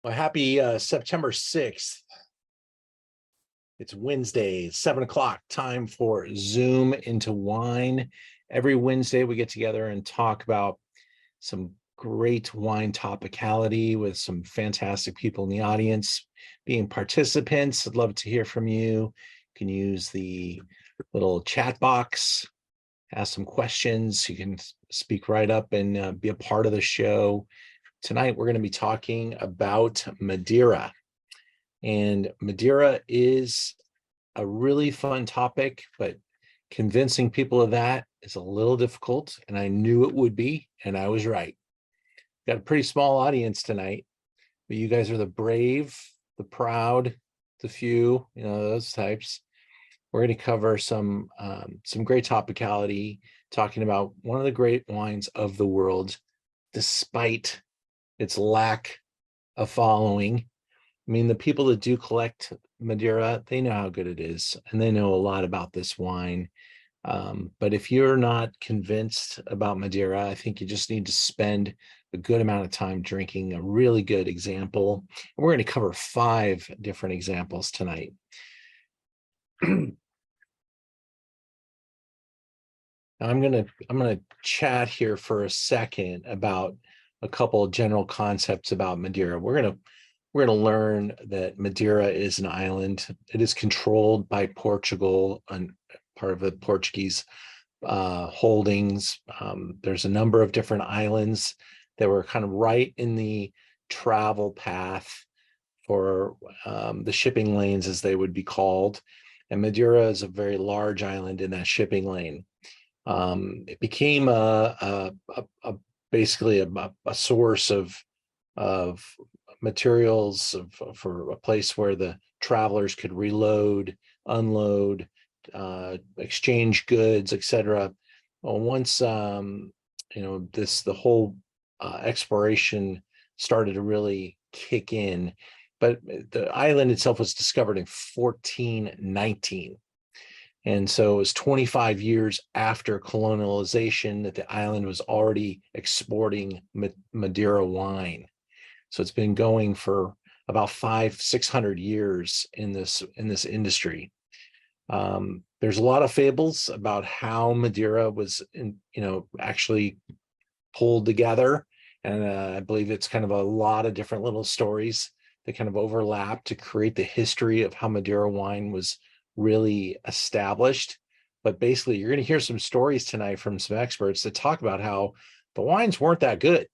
Well, happy September 6th. It's Wednesday, 7 o'clock, time for Zoom into Wine. Every Wednesday, we get together and talk about some great wine topicality with some fantastic people in the audience being participants. I'd love to hear from you. You can use the little chat box, ask some questions. You can speak right up and be a part of the show. Tonight, we're going to be talking about Madeira. And Madeira is a really fun topic, but convincing people of that is a little difficult. And I knew it would be, and I was right. Got a pretty small audience tonight, but you guys are the brave, the proud, the few, those types. We're going to cover some great topicality, talking about one of the great wines of the world, despite its lack of following. I mean, the people that do collect Madeira, they know how good it is, and they know a lot about this wine. But if you're not convinced about Madeira, I think you just need to spend a good amount of time drinking a really good example. And we're going to cover 5 different examples tonight. I'm gonna chat here for a second about a couple of general concepts about Madeira. We're gonna learn that Madeira is an island. It is controlled by Portugal and part of the Portuguese holdings. There's a number of different islands that were kind of right in the travel path for the shipping lanes, as they would be called. And Madeira is a very large island in that shipping lane. It became basically a source of materials for a place where the travelers could reload, unload, exchange goods, etc. Well, once the whole exploration started to really kick in, but the island itself was discovered in 1419. And so it was 25 years after colonialization that the island was already exporting Madeira wine. So it's been going for about 500-600 years in this industry. There's a lot of fables about how Madeira was actually pulled together. And I believe it's kind of a lot of different little stories that kind of overlap to create the history of how Madeira wine was really established. But basically, you're going to hear some stories tonight from some experts that talk about how the wines weren't that good,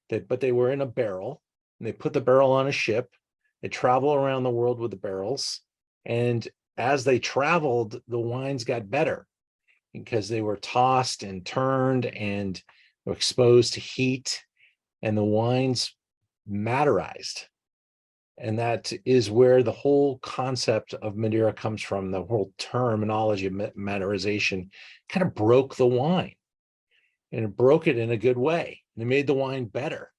but they were in a barrel, and they put the barrel on a ship. They travel around the world with the barrels, and as they traveled, the wines got better because they were tossed and turned and were exposed to heat, and the wines Madeirized. And that is where the whole concept of Madeira comes from. The whole terminology of Madeirization kind of broke the wine, and it broke it in a good way. And it made the wine better,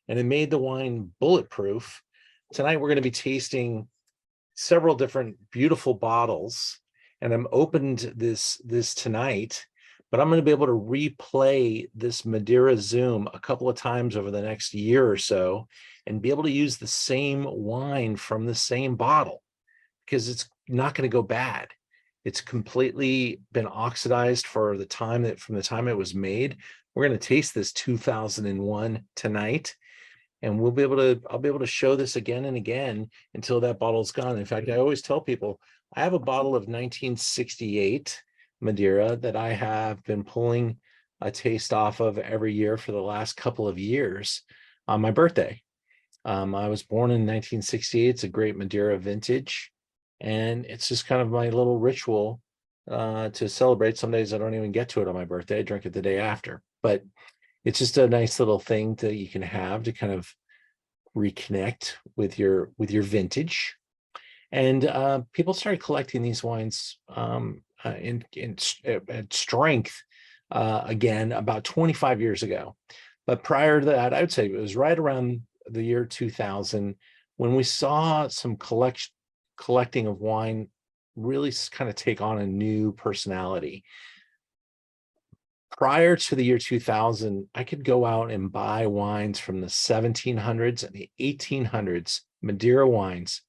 and it made the wine bulletproof. Tonight, we're going to be tasting several different beautiful bottles, and I'm opened this tonight, but I'm going to be able to replay this Madeira Zoom a couple of times over the next year or so and be able to use the same wine from the same bottle, because it's not going to go bad. It's completely been oxidized from the time it was made. We're going to taste this 2001 tonight, and I'll be able to show this again and again until that bottle's gone. In fact, I always tell people I have a bottle of 1968 Madeira that I have been pulling a taste off of every year for the last couple of years on my birthday. I was born in 1968. It's a great Madeira vintage, and it's just kind of my little ritual to celebrate. Some days I don't even get to it on my birthday. I drink it the day after, but it's just a nice little thing that you can have to kind of reconnect with your vintage. And people started collecting these wines in strength again about 25 years ago. But prior to that, I would say it was right around the year 2000 when we saw some collecting of wine really kind of take on a new personality. prior to the year 2000, I could go out and buy wines from the 1700s and the 1800s, Madeira wines,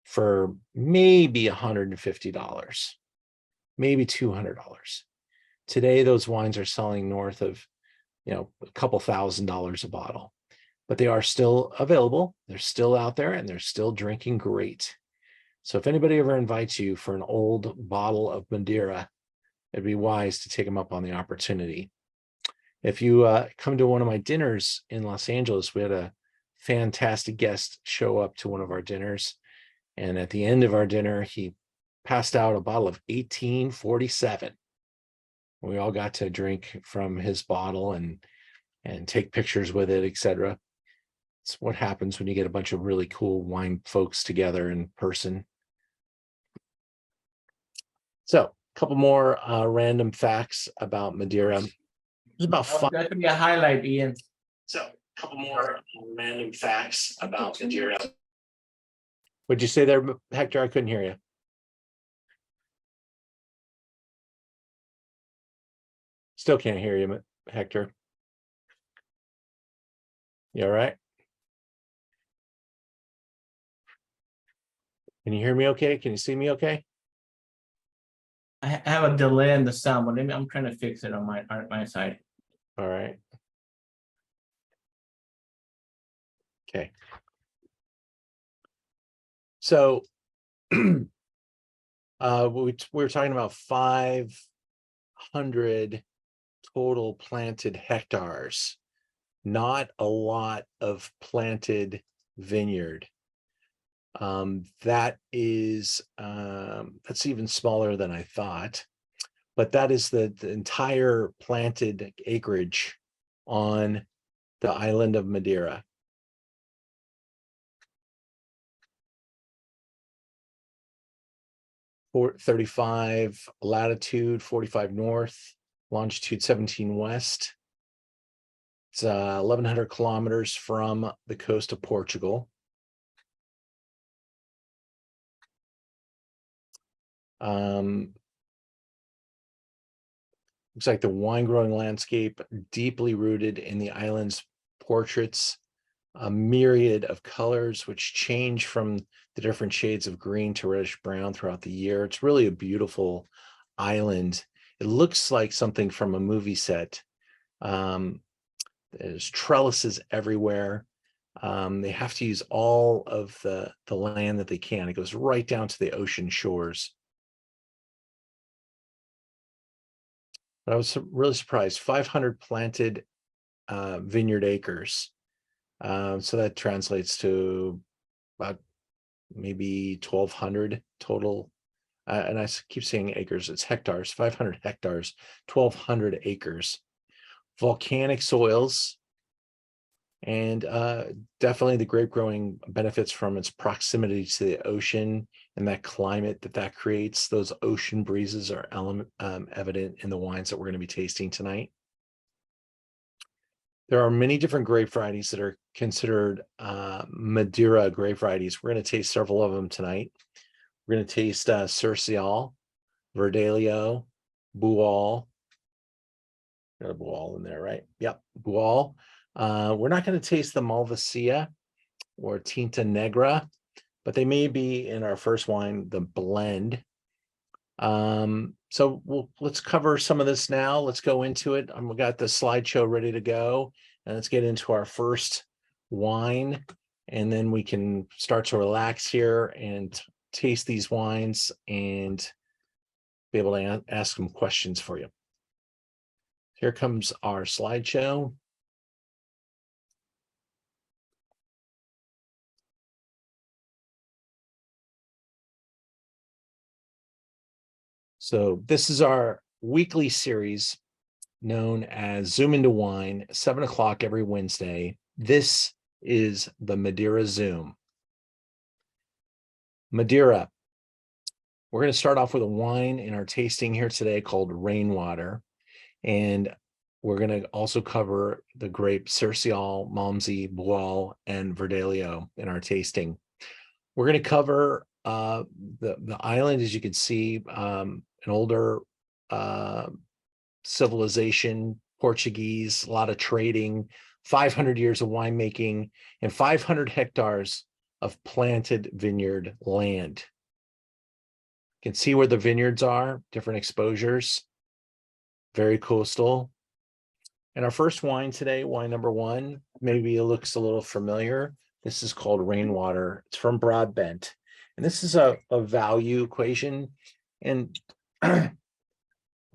for maybe $150, maybe $200. Today, those wines are selling north of, a couple $1,000s a bottle, but they are still available. They're still out there and they're still drinking great. So if anybody ever invites you for an old bottle of Madeira, it'd be wise to take them up on the opportunity. If you come to one of my dinners in Los Angeles, we had a fantastic guest show up to one of our dinners. And at the end of our dinner, he passed out a bottle of 1847. We all got to drink from his bottle and take pictures with it, etc. It's what happens when you get a bunch of really cool wine folks together in person. So a couple more random facts about Madeira. There's about That could be a highlight, Ian. So a couple more random facts about Madeira. What'd you say there, Hector? I couldn't hear you. Still can't hear you, Hector. You all right? Can you hear me okay? Can you see me okay? I have a delay in the sound, but I'm trying to fix it on my side. All right. Okay. So we were talking about 500 total planted hectares, not a lot of planted vineyard. That is that's even smaller than I thought, but that is the entire planted acreage on the island of Madeira. For 35 latitude, 45 north, longitude 17 west. It's 1,100 kilometers from the coast of Portugal. Looks like the wine growing landscape deeply rooted in the island's portraits, a myriad of colors which change from the different shades of green to reddish brown throughout the year. It's really a beautiful island. It looks like something from a movie set. There's trellises everywhere. They have to use all of the land that they can. It goes right down to the ocean shores. But I was really surprised, 500 planted vineyard acres. So that translates to about maybe 1,200 total. And I keep saying acres, it's hectares, 500 hectares, 1,200 acres. Volcanic soils, and definitely the grape growing benefits from its proximity to the ocean and that climate that creates. Those ocean breezes are evident in the wines that we're going to be tasting tonight. There are many different grape varieties that are considered Madeira grape varieties. We're going to taste several of them tonight. We're going to taste Cercial, Verdelho, Bual. Got a Bual in there, right? Yep, Bual. We're not going to taste the Malvasia or Tinta Negra, but they may be in our first wine, the blend. So let's cover some of this now. Let's go into it. We got the slideshow ready to go, and let's get into our first wine, and then we can start to relax here and taste these wines and be able to ask some questions for you. Here comes our slideshow. So this is our weekly series known as Zoom into Wine, 7 o'clock every Wednesday. This is the Madeira Zoom. Madeira. We're going to start off with a wine in our tasting here today called Rainwater. And we're going to also cover the grape Cercial, Malmsey, Bual, and Verdelho in our tasting. We're going to cover the island, as you can see, an older civilization, Portuguese, a lot of trading, 500 years of winemaking, and 500 hectares of planted vineyard land. You can see where the vineyards are, different exposures, very coastal. And our first wine today, wine number one, maybe it looks a little familiar. This is called Rainwater. It's from Broadbent. And this is a value equation. And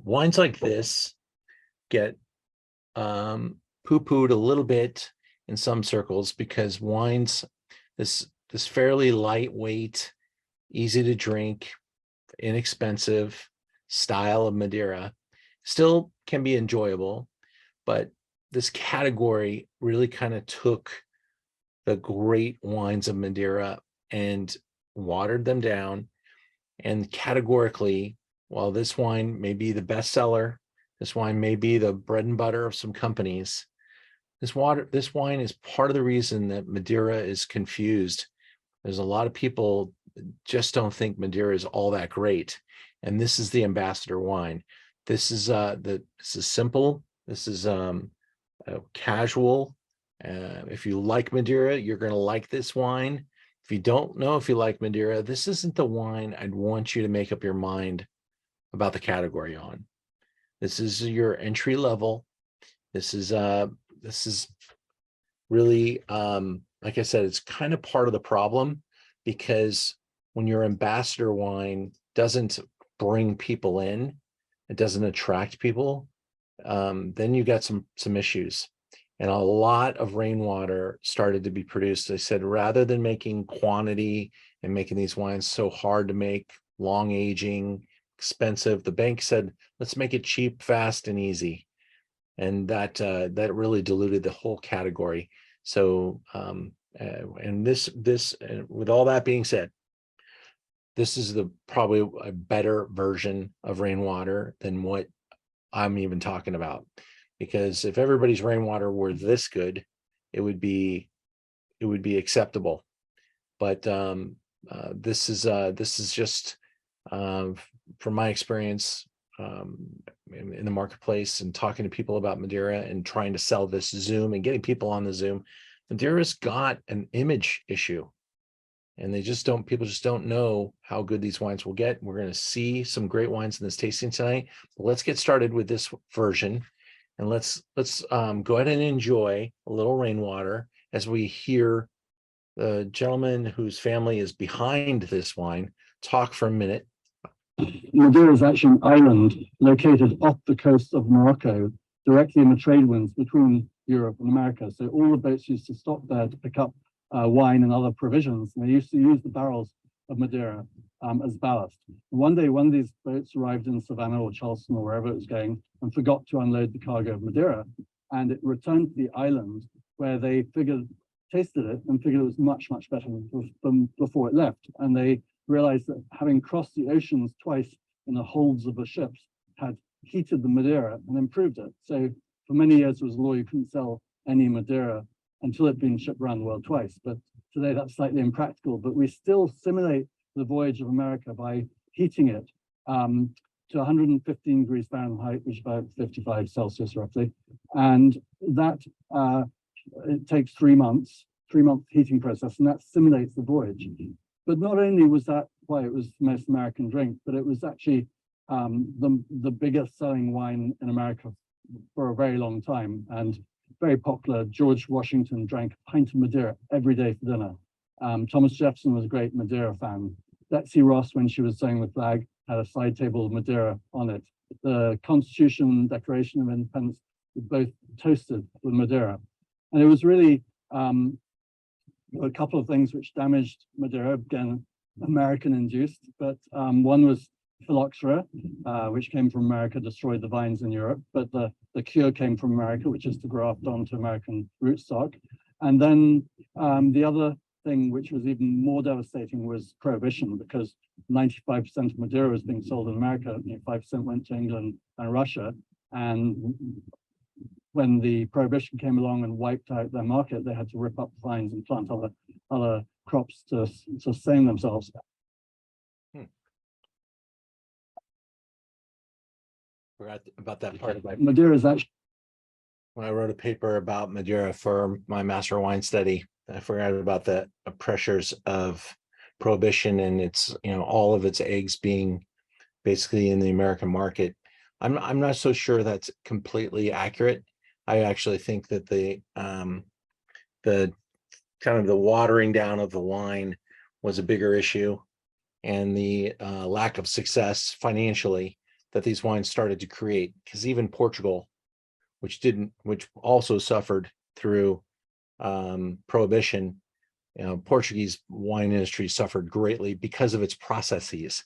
wines like this get poo-pooed a little bit in some circles because wines, this fairly lightweight, easy to drink, inexpensive style of Madeira still can be enjoyable, but this category really kind of took the great wines of Madeira and watered them down. And categorically, while this wine may be the bestseller, this wine may be the bread and butter of some companies, this wine is part of the reason that Madeira is confused. There's a lot of people just don't think Madeira is all that great. And this is the ambassador wine. This is simple. This is casual. If you like Madeira, you're going to like this wine. If you don't know if you like Madeira, this isn't the wine I'd want you to make up your mind about the category on. This is your entry level. This is really, like I said, it's kind of part of the problem, because when your ambassador wine doesn't bring people in, it doesn't attract people, then you got some issues. And a lot of Rainwater started to be produced. They said, rather than making quantity and making these wines so hard to make, long aging, expensive, the bank said, let's make it cheap, fast, and easy. And that really diluted the whole category. So, and this, with all that being said, this is probably a better version of Rainwater than what I'm even talking about. Because if everybody's Rainwater were this good, it would be acceptable. But this is just from my experience in the marketplace and talking to people about Madeira and trying to sell this Zoom and getting people on the Zoom. Madeira's got an image issue, and people just don't know how good these wines will get. We're going to see some great wines in this tasting tonight. But let's get started with this version. And let's go ahead and enjoy a little Rainwater as we hear the gentleman whose family is behind this wine talk for a minute. Madeira is actually an island located off the coast of Morocco, directly in the trade winds between Europe and America. So all the boats used to stop there to pick up wine and other provisions. And they used to use the barrels of Madeira as ballast. One day, one of these boats arrived in Savannah or Charleston or wherever it was going and forgot to unload the cargo of Madeira. And it returned to the island where they tasted it and figured it was much, much better than before it left. And they realized that having crossed the oceans twice in the holds of the ships had heated the Madeira and improved it. So for many years, there was a law you couldn't sell any Madeira until it'd been shipped around the world twice. But today that's slightly impractical, but we still simulate the voyage of America by heating it to 115 degrees Fahrenheit, which is about 55 Celsius roughly. And that it takes 3 months, 3-month heating process, and that simulates the voyage. But not only was that why it was the most American drink, but it was actually the biggest selling wine in America for a very long time, and very popular. George Washington drank a pint of Madeira every day for dinner. Thomas Jefferson was a great Madeira fan. Betsy Ross, when she was sewing the flag, had a side table of Madeira on it. The Constitution and Declaration of Independence were both toasted with Madeira. And it was really a couple of things which damaged Madeira, again, American-induced, but one was phylloxera, which came from America, destroyed the vines in Europe, but the cure came from America, which is to graft onto American rootstock. And then the other thing, which was even more devastating, was prohibition, because 95% of Madeira was being sold in America, 5% went to England and Russia. And when the prohibition came along and wiped out their market, they had to rip up the vines and plant other crops to sustain themselves. Forgot about that part of my, Madeira is actually when I wrote a paper about Madeira for my master wine study, I forgot about the pressures of prohibition and its, all of its eggs being basically in the American market. I'm not so sure that's completely accurate. I actually think that the kind of the watering down of the wine was a bigger issue, and the lack of success financially that these wines started to create. Because even Portugal, which also suffered through prohibition, Portuguese wine industry suffered greatly because of its processes.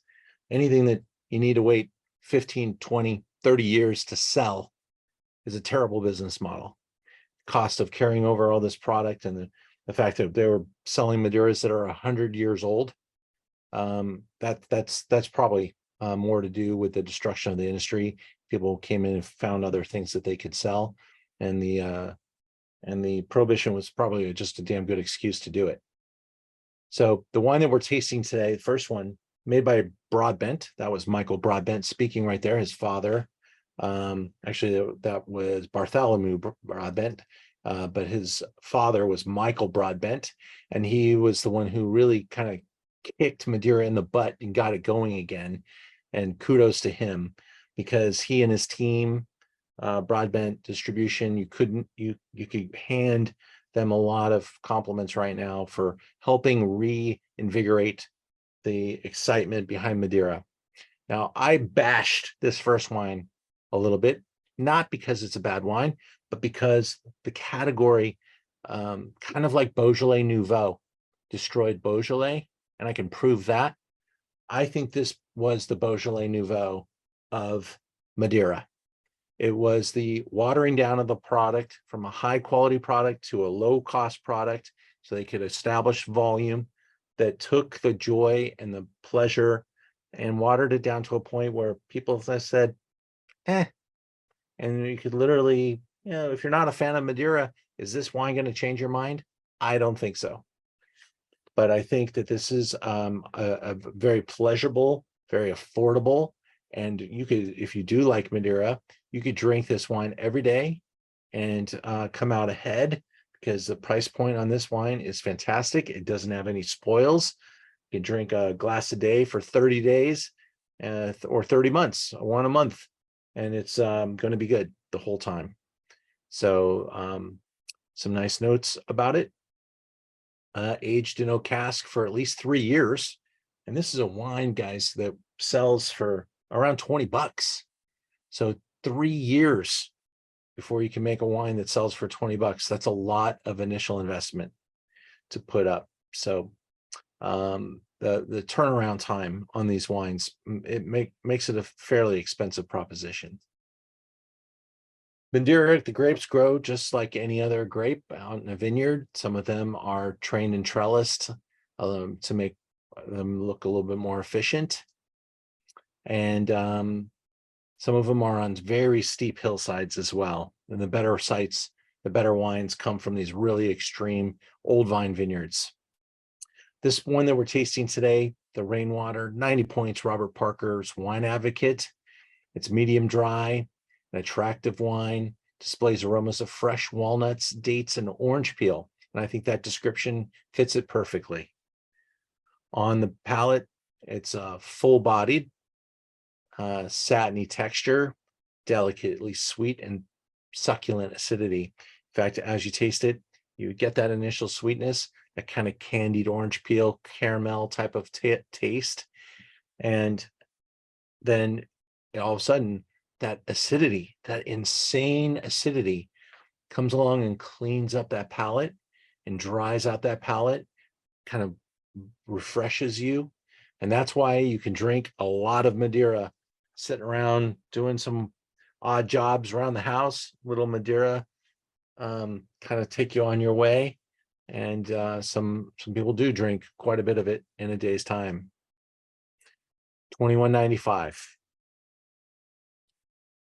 Anything that you need to wait 15, 20, 30 years to sell is a terrible business model. Cost of carrying over all this product, and the fact that they were selling Madeiras that are 100 years old, that's probably more to do with the destruction of the industry. People came in and found other things that they could sell, and the prohibition was probably just a damn good excuse to do it. So the wine that we're tasting today, the first one, made by Broadbent, that was Michael Broadbent speaking right there, his father. Actually, that was Bartholomew Broadbent, but his father was Michael Broadbent, and he was the one who really kind of kicked Madeira in the butt and got it going again. And kudos to him, because he and his team, Broadbent Distribution, you could hand them a lot of compliments right now for helping reinvigorate the excitement behind Madeira. Now, I bashed this first wine a little bit, not because it's a bad wine, but because the category, kind of like Beaujolais Nouveau, destroyed Beaujolais, and I can prove that. I think this was the Beaujolais Nouveau of Madeira. It was the watering down of the product from a high quality product to a low cost product, so they could establish volume that took the joy and the pleasure and watered it down to a point where people said, and you could literally, if you're not a fan of Madeira, is this wine going to change your mind? I don't think so. But I think that this is a very pleasurable, very affordable, and you could, if you do like Madeira, you could drink this wine every day and come out ahead, because the price point on this wine is fantastic. It doesn't have any spoils. You can drink a glass a day for 30 days or 30 months, one a month, and it's going to be good the whole time. So some nice notes about it. Aged in oak cask for at least 3 years. And this is a wine, guys, that sells for around $20. So 3 years before you can make a wine that sells for $20. That's a lot of initial investment to put up. So the turnaround time on these wines, it makes it a fairly expensive proposition. Madeira, the grapes grow just like any other grape out in a vineyard. Some of them are trained and trellised to make them look a little bit more efficient. And some of them are on very steep hillsides as well. And the better sites, the better wines come from these really extreme old vine vineyards. This one that we're tasting today, the Rainwater, 90 points, Robert Parker's Wine Advocate. It's medium dry, an attractive wine, displays aromas of fresh walnuts, dates, and orange peel. And I think that description fits it perfectly. On the palate, it's a full-bodied, satiny texture, delicately sweet and succulent acidity. In fact, as you taste it, you get that initial sweetness, that kind of candied orange peel, caramel type of taste. And then all of a sudden, that acidity, that insane acidity, comes along and cleans up that palate and dries out that palate, kind of refreshes you. And that's why you can drink a lot of Madeira sitting around doing some odd jobs around the house. Little Madeira kind of take you on your way. And some people do drink quite a bit of it in a day's time. $21.95.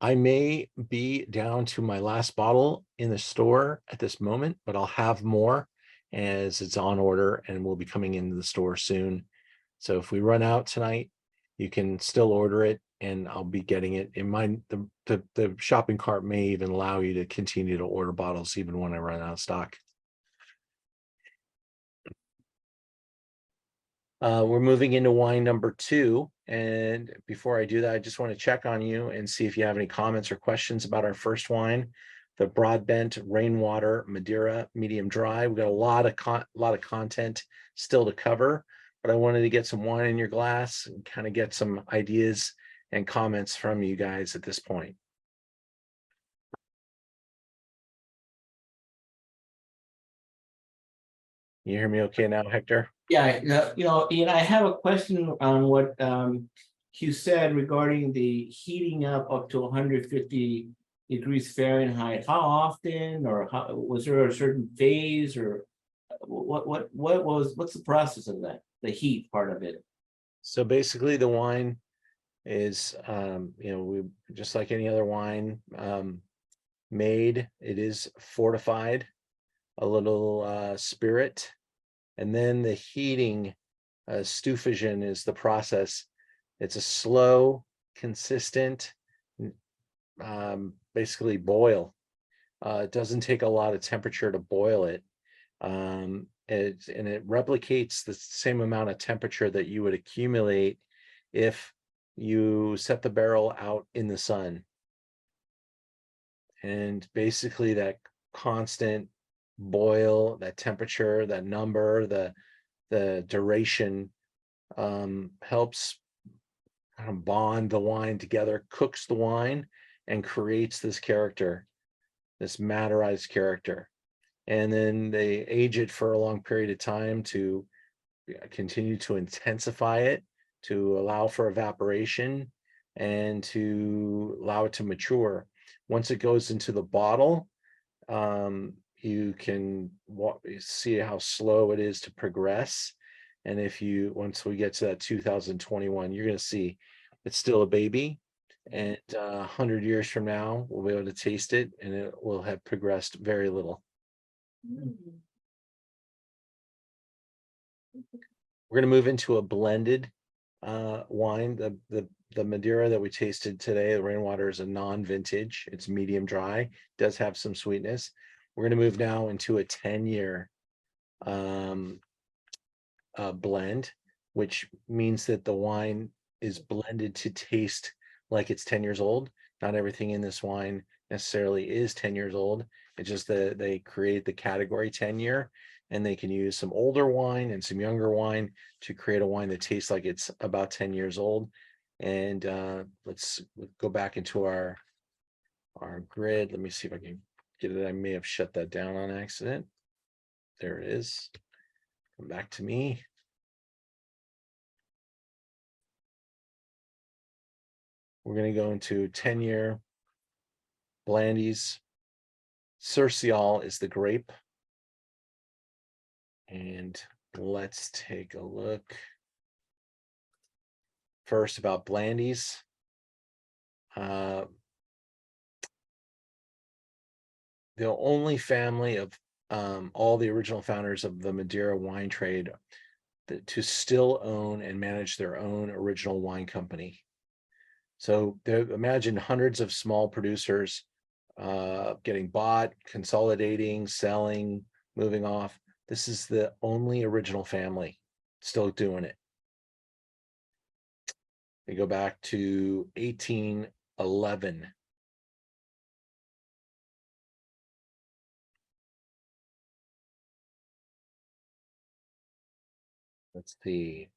I may be down to my last bottle in the store at this moment, but I'll have more as it's on order and will be coming into the store soon. So if we run out tonight, you can still order it and I'll be getting it in mine. The shopping cart may even allow you to continue to order bottles even when I run out of stock. We're moving into wine number 2. And before I do that, I just want to check on you and see if you have any comments or questions about our first wine, the Broadbent Rainwater Madeira Medium Dry. We've got a lot of content still to cover, but I wanted to get some wine in your glass and kind of get some ideas and comments from you guys at this point. You hear me okay now, Hector? Yeah, Ian, I have a question on what you said regarding the heating up to 150 degrees Fahrenheit. How often, or how was there a certain phase, or what's the process of that? The heat part of it. So basically, the wine is, we just like any other wine made. It is fortified, a little spirit. And then the heating, stuffagen is the process. It's a slow, consistent, basically boil. It doesn't take a lot of temperature to boil it. And it replicates the same amount of temperature that you would accumulate if you set the barrel out in the sun. And basically that constant boil, that temperature, that number, the duration helps kind of bond the wine together, cooks the wine, and creates this character, this Madeirized character. And then they age it for a long period of time to continue to intensify it, to allow for evaporation, and to allow it to mature. Once it goes into the bottle, you can see how slow it is to progress. And once we get to that 2021, you're going to see it's still a baby. And 100 years from now, we'll be able to taste it, and it will have progressed very little. We're going to move into a blended wine. The Madeira that we tasted today, the Rainwater, is a non-vintage. It's medium dry, does have some sweetness. We're going to move now into a 10-year blend, which means that the wine is blended to taste like it's 10 years old. Not everything in this wine necessarily is 10 years old. It's just that they create the category 10-year, and they can use some older wine and some younger wine to create a wine that tastes like it's about 10 years old. And let's go back into our grid. Let me see if I can get it. I may have shut that down on accident. There it is. Come back to me. We're going to go into 10-year Blandies. Cercial is the grape. And let's take a look first about Blandies. The only family of all the original founders of the Madeira wine trade to still own and manage their own original wine company. So imagine hundreds of small producers getting bought, consolidating, selling, moving off. This is the only original family still doing it. They go back to 1811. Let's see.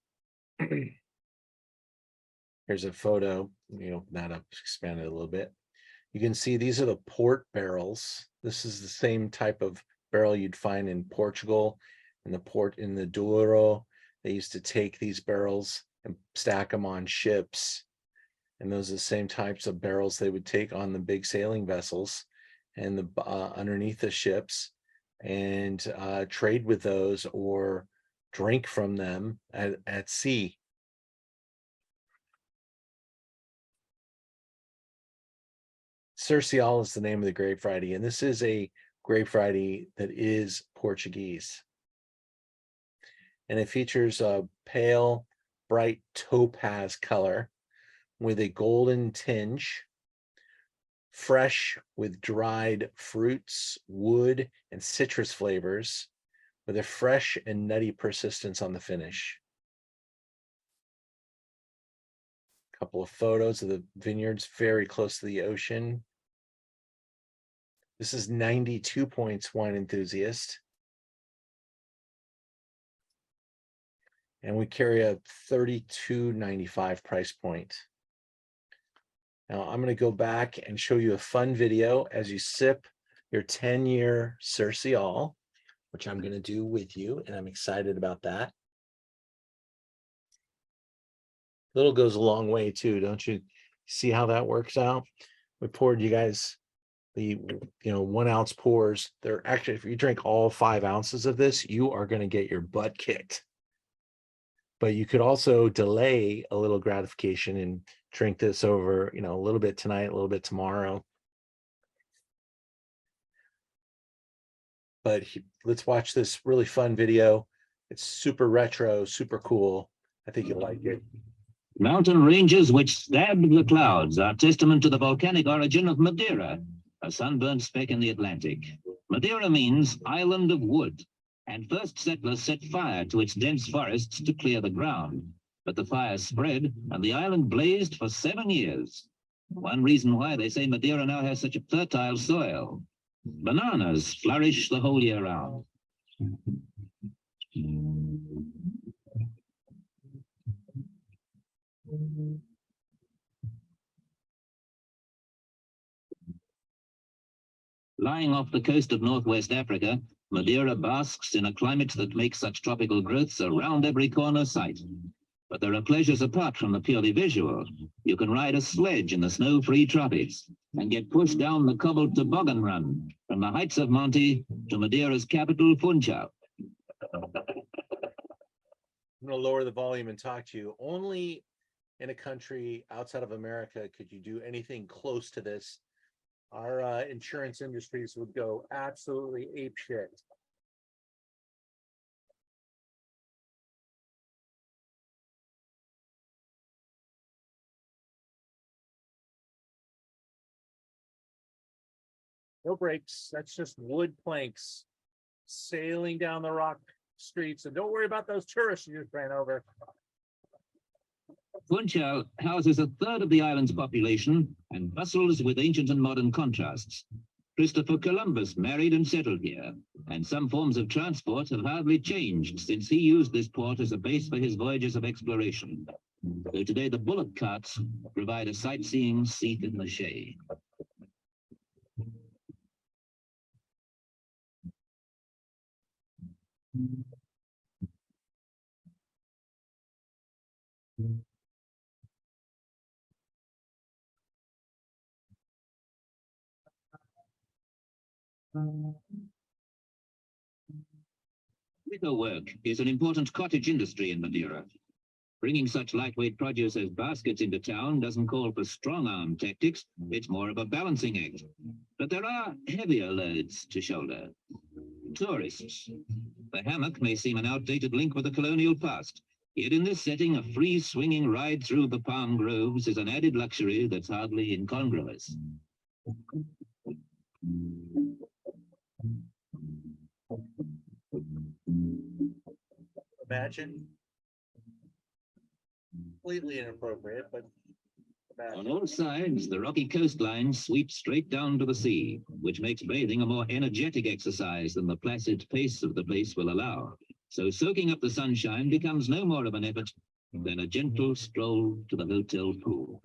Here's a photo. That up, expand it a little bit. You can see these are the port barrels. This is the same type of barrel you'd find in Portugal, in the port in the Douro. They used to take these barrels and stack them on ships. And those are the same types of barrels they would take on the big sailing vessels and the underneath the ships, and trade with those or drink from them at sea. Cercial is the name of the grape variety, and this is a grape variety that is Portuguese. And it features a pale, bright topaz color with a golden tinge, fresh with dried fruits, wood, and citrus flavors, with a fresh and nutty persistence on the finish. A couple of photos of the vineyards very close to the ocean. This is 92 points, Wine Enthusiast. And we carry a $32.95 price point. Now I'm going to go back and show you a fun video as you sip your 10-year Cercial, which I'm going to do with you, and I'm excited about that. Little goes a long way too, don't you see how that works out? We poured you guys the 1 ounce pours. They're actually, if you drink all 5 ounces of this, you are going to get your butt kicked. But you could also delay a little gratification and drink this over, a little bit tonight, a little bit tomorrow. But let's watch this really fun video. It's super retro, super cool. I think you'll like it. Mountain ranges which stabbed the clouds are testament to the volcanic origin of Madeira, a sunburned speck in the Atlantic. Madeira means island of wood, and first settlers set fire to its dense forests to clear the ground. But the fire spread, and the island blazed for 7 years. One reason why they say Madeira now has such a fertile soil. Bananas flourish the whole year round. Lying off the coast of northwest Africa, Madeira basks in a climate that makes such tropical growths a round every corner sight. But there are pleasures apart from the purely visual. You can ride a sledge in the snow-free tropics and get pushed down the cobbled toboggan run from the heights of Monte to Madeira's capital, Funchal. I'm going to lower the volume and talk to you. Only in a country outside of America could you do anything close to this. Our insurance industries would go absolutely apeshit. No brakes. That's just wood planks sailing down the rock streets. And don't worry about those tourists you just ran over. Funchal houses a third of the island's population and bustles with ancient and modern contrasts. Christopher Columbus married and settled here, and some forms of transport have hardly changed since he used this port as a base for his voyages of exploration. Though today the bullock carts provide a sightseeing seat in the shade. Wicker work is an important cottage industry in Madeira. Bringing such lightweight produce as baskets into town doesn't call for strong-arm tactics, it's more of a balancing act. But there are heavier loads to shoulder. Tourists. The hammock may seem an outdated link with the colonial past, yet in this setting, a free swinging ride through the palm groves is an added luxury that's hardly incongruous. Imagine. Completely inappropriate, but imagine. On all sides, the rocky coastline sweeps straight down to the sea, which makes bathing a more energetic exercise than the placid pace of the place will allow. So soaking up the sunshine becomes no more of an effort than a gentle stroll to the hotel pool.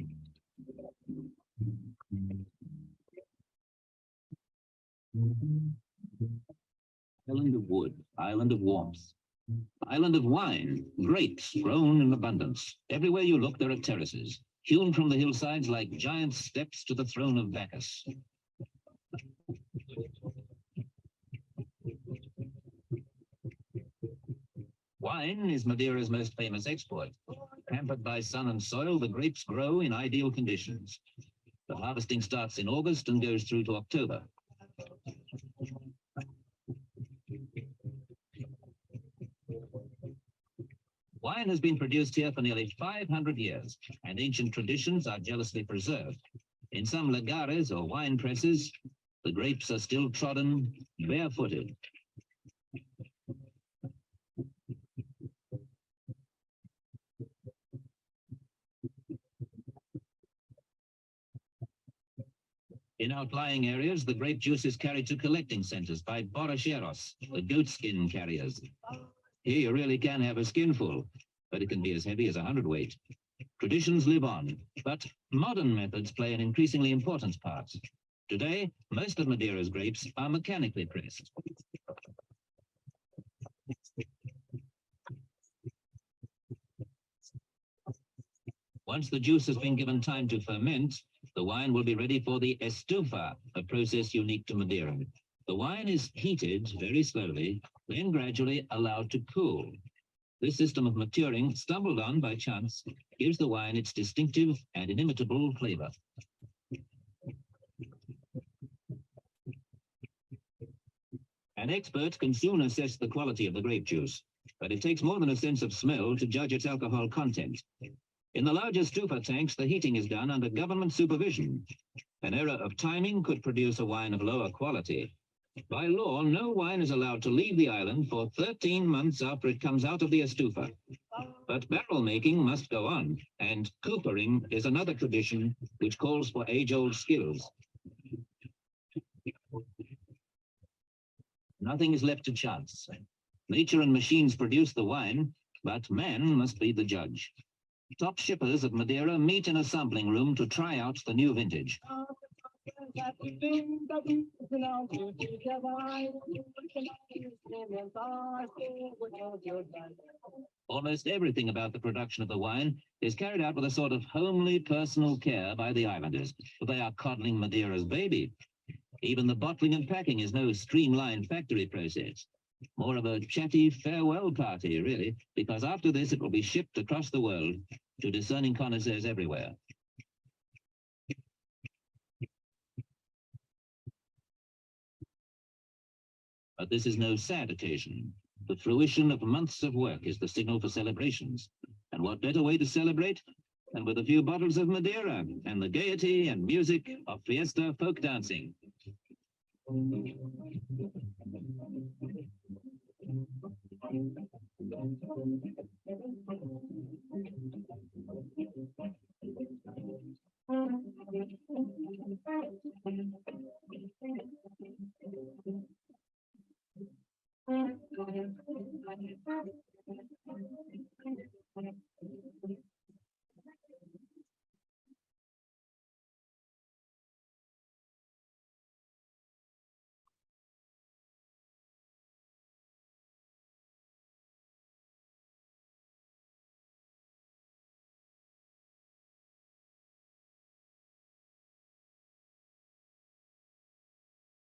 Island of wood, island of warmth. Island of wine, grapes grown in abundance. Everywhere you look, there are terraces, hewn from the hillsides like giant steps to the throne of Bacchus. Wine is Madeira's most famous export. Pampered by sun and soil, the grapes grow in ideal conditions. The harvesting starts in August and goes through to October. Wine has been produced here for nearly 500 years, and ancient traditions are jealously preserved. In some lagares or wine presses, the grapes are still trodden barefooted. In outlying areas, the grape juice is carried to collecting centers by borracheros, the goatskin carriers. Here you really can have a skinful, but it can be as heavy as 100 weight. Traditions live on, but modern methods play an increasingly important part. Today, most of Madeira's grapes are mechanically pressed. Once the juice has been given time to ferment, the wine will be ready for the estufa, a process unique to Madeira. The wine is heated very slowly, then gradually allowed to cool. This system of maturing, stumbled on by chance, gives the wine its distinctive and inimitable flavor. An expert can soon assess the quality of the grape juice, but it takes more than a sense of smell to judge its alcohol content. In the larger stufa tanks, the heating is done under government supervision. An error of timing could produce a wine of lower quality. By law, no wine is allowed to leave the island for 13 months after it comes out of the estufa. But barrel making must go on, and coopering is another tradition which calls for age-old skills. Nothing is left to chance. Nature and machines produce the wine, but man must be the judge. Top shippers of Madeira meet in a sampling room to try out the new vintage. Almost everything about the production of the wine is carried out with a sort of homely personal care by the islanders, for they are coddling Madeira's baby. Even the bottling and packing is no streamlined factory process. More of a chatty farewell party, really, because after this it will be shipped across the world to discerning connoisseurs everywhere. But this is no sad occasion. The fruition of months of work is the signal for celebrations. And what better way to celebrate than with a few bottles of Madeira and the gaiety and music of fiesta folk dancing.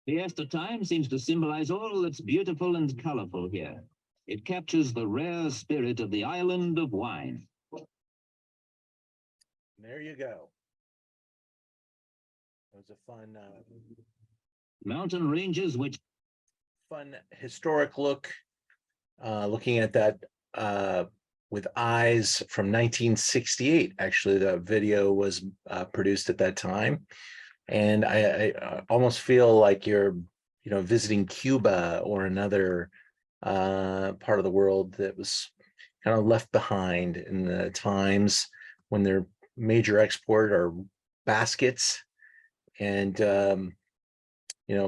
Fiesta time seems to symbolize all that's beautiful and colorful here. It captures the rare spirit of the island of wine. There you go. It was a fun Mountain ranges which fun historic look, looking at that with eyes from 1968. Actually, the video was produced at that time. And I almost feel like you're, visiting Cuba or another part of the world that was kind of left behind in the times when their major export are baskets and,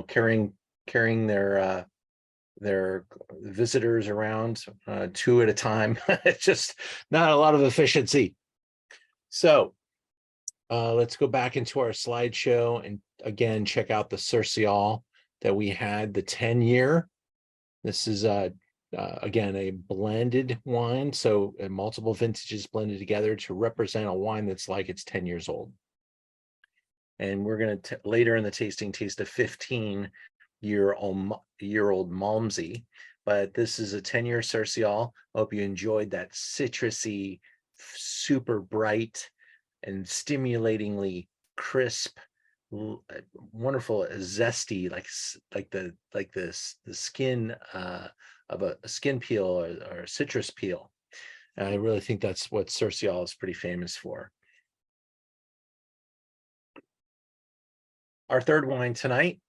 carrying their visitors around 2 at a time. It's just not a lot of efficiency. So let's go back into our slideshow and again check out the Cercial that we had, the 10-year. This is again a blended wine, so multiple vintages blended together to represent a wine that's like it's 10 years old. And we're going to later in the tasting taste a 15-year-old Malmsey, but this is a 10-year Cercial. I hope you enjoyed that citrusy, super bright and stimulatingly crisp, wonderful, zesty, like the skin of a skin peel or a citrus peel. And I really think that's what Cercial is pretty famous for. Our third wine tonight,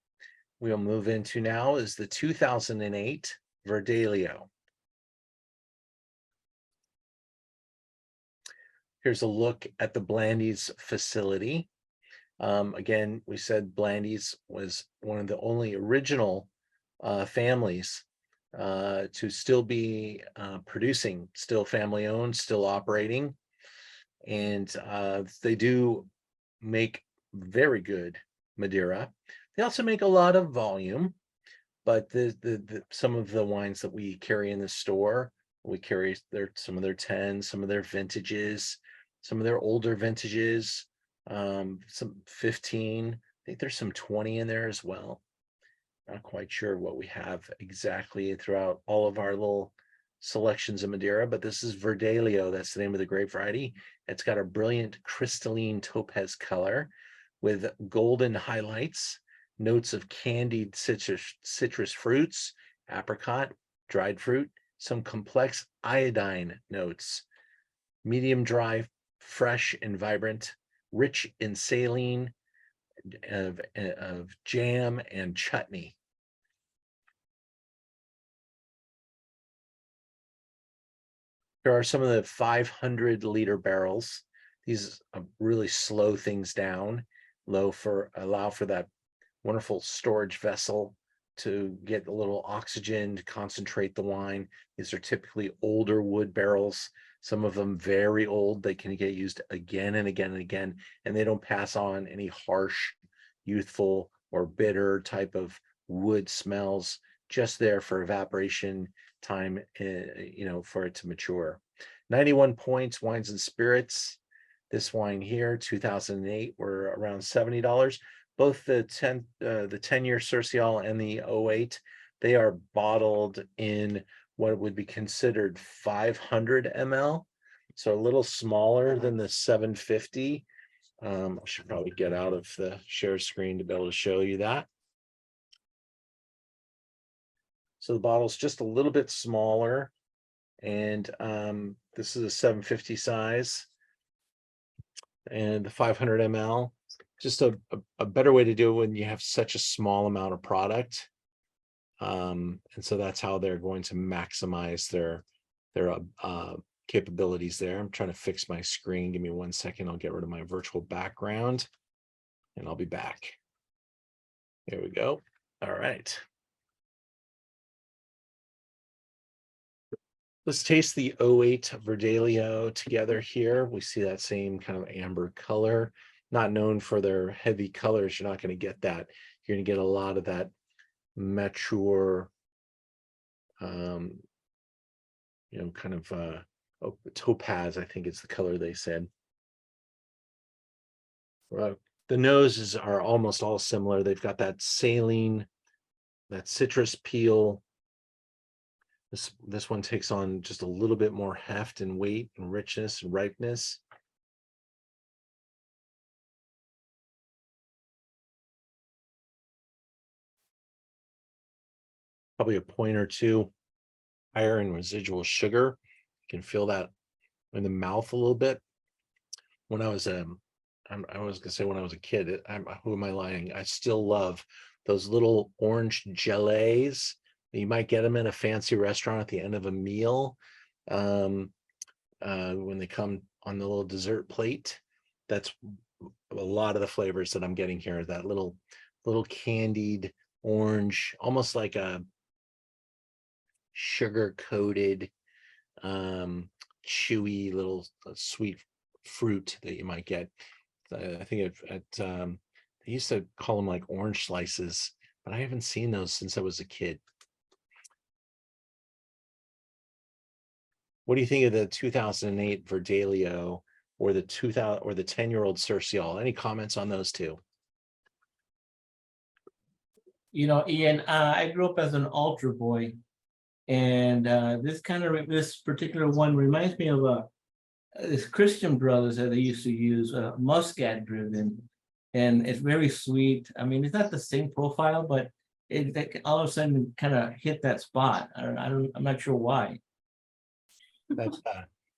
we'll move into now, is the 2008 Verdelho. Here's a look at the Blandy's facility. Again, we said Blandy's was one of the only original families to still be producing, still family owned, still operating. And they do make very good Madeira. They also make a lot of volume, but some of the wines that we carry in the store, we carry some of their 10s, some of their vintages, some of their older vintages, some 15. I think there's some 20 in there as well. Not quite sure what we have exactly throughout all of our little selections of Madeira, but this is Verdelho. That's the name of the grape variety. It's got a brilliant crystalline topaz color with golden highlights, notes of candied citrus fruits, apricot, dried fruit, some complex iodine notes, medium dry, fresh and vibrant, rich in saline of jam and chutney. There are some of the 500-liter barrels. These really slow things down, allow for that wonderful storage vessel to get a little oxygen to concentrate the wine. These are typically older wood barrels, some of them very old. They can get used again and again and again, and they don't pass on any harsh, youthful, or bitter type of wood smells, just there for evaporation time, for it to mature. 91 points, wines and spirits. This wine here, 2008, were around $70. Both the 10-year Cercial and the 08, they are bottled in what would be considered 500 ml, so a little smaller than the 750. I should probably get out of the share screen to be able to show you that. So the bottle's just a little bit smaller, and this is a 750 size, and the 500 ml. Just a better way to do it when you have such a small amount of product. And so that's how they're going to maximize their capabilities there. I'm trying to fix my screen. Give me 1 second. I'll get rid of my virtual background and I'll be back. Here we go. All right. Let's taste the 08 Verdelho together here. We see that same kind of amber color. Not known for their heavy colors. You're not going to get that. You're going to get a lot of that mature, kind of topaz, I think it's the color they said. The noses are almost all similar. They've got that saline, that citrus peel. This one takes on just a little bit more heft and weight and richness and ripeness. Probably a point or two higher in residual sugar. You can feel that in the mouth a little bit. When I was I was gonna say when I was a kid, who am I lying? I still love those little orange gelées. You might get them in a fancy restaurant at the end of a meal, when they come on the little dessert plate. That's a lot of the flavors that I'm getting here. That little candied orange, almost like a sugar-coated, chewy little sweet fruit that you might get. I think they used to call them like orange slices, but I haven't seen those since I was a kid. What do you think of the 2008 Verdelho or the 10-year-old Cercial? Any comments on those two? Ian, I grew up as an altar boy, and this particular one reminds me of this Christian Brothers that they used to use, Muscat driven, and it's very sweet. I mean, it's not the same profile, but it all of a sudden kind of hit that spot. I'm not sure why. That's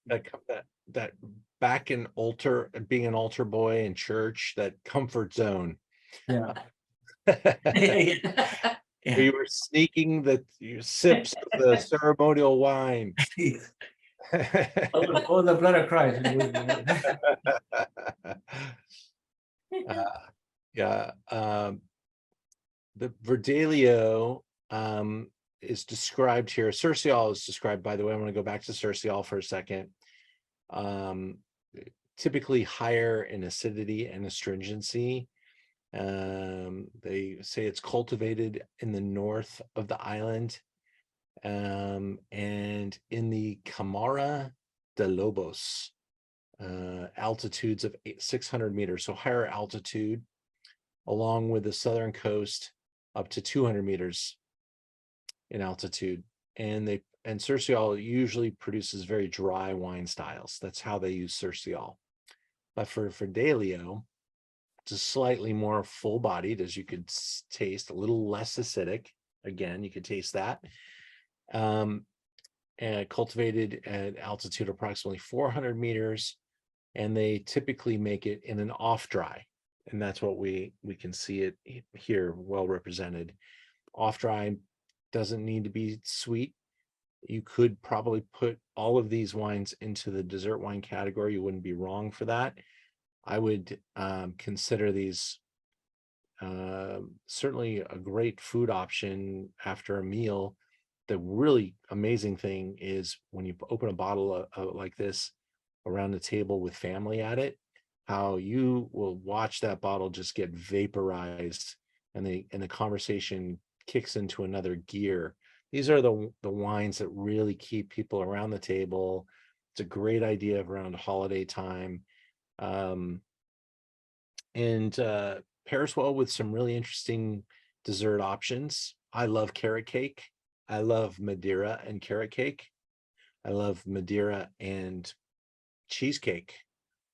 that back in altar, being an altar boy in church, that comfort zone. Yeah. Where you were sneaking the sips of the ceremonial wine. Oh, the blood of Christ. Yeah, the Verdelio is described here. Cercial is described, by the way. I'm going to go back to Cercial for a second. Typically higher in acidity and astringency. They say it's cultivated in the north of the island, and in the Camara de Lobos, altitudes of 600 meters, so higher altitude, along with the southern coast up to 200 meters in altitude. And Cercial usually produces very dry wine styles. That's how they use Cercial. But for Fidelio, it's slightly more full-bodied, as you could taste, a little less acidic. Again, you could taste that. And cultivated at altitude approximately 400 meters, and they typically make it in an off-dry, and that's what we can see it here well represented. Off-dry doesn't need to be sweet. You could probably put all of these wines into the dessert wine category. You wouldn't be wrong for that. I would consider these certainly a great food option after a meal. The really amazing thing is when you open a bottle like this around the table with family at it, how you will watch that bottle just get vaporized, and the conversation kicks into another gear. These are the wines that really keep people around the table. It's a great idea around holiday time. And pairs well with some really interesting dessert options. I love carrot cake. I love Madeira and carrot cake. I love Madeira and cheesecake.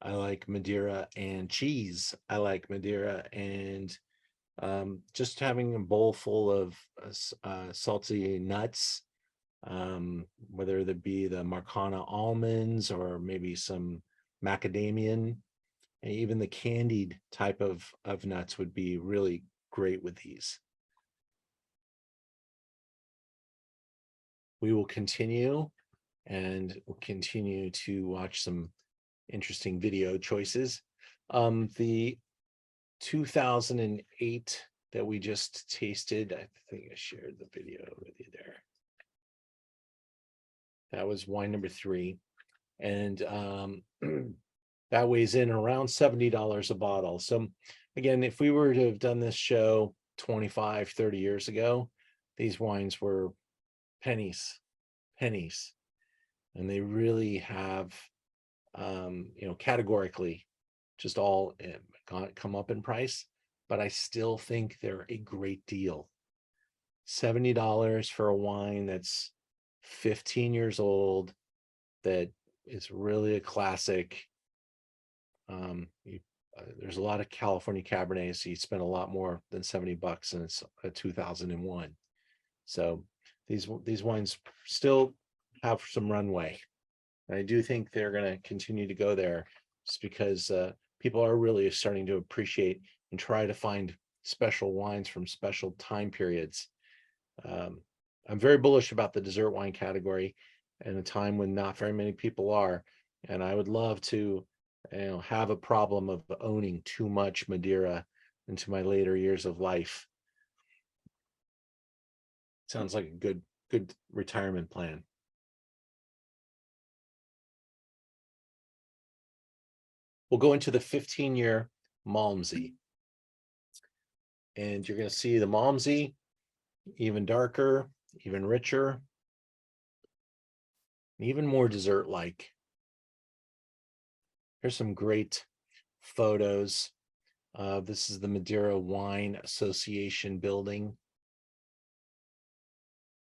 I like Madeira and cheese. I like Madeira and just having a bowl full of salty nuts, whether that be the Marcana almonds or maybe some macadamian. And even the candied type of nuts would be really great with these. We will continue, and we'll continue to watch some interesting video choices. The 2008 that we just tasted, I think I shared the video with you there. That was wine number 3. And that weighs in around $70 a bottle. So again, if we were to have done this show 25, 30 years ago, these wines were pennies. And they really have, categorically just all come up in price, but I still think they're a great deal. $70 for a wine that's 15 years old, that is really a classic. There's a lot of California Cabernets, so you spend a lot more than $70, and it's a 2001. So these wines still have some runway. And I do think they're going to continue to go there, just because people are really starting to appreciate and try to find special wines from special time periods. I'm very bullish about the dessert wine category in a time when not very many people are. And I would love to have a problem of owning too much Madeira into my later years of life. Sounds like a good retirement plan. We'll go into the 15-year Malmsey. And you're going to see the Malmsey even darker, even richer, even more dessert-like. Here's some great photos. This is the Madeira Wine Association building.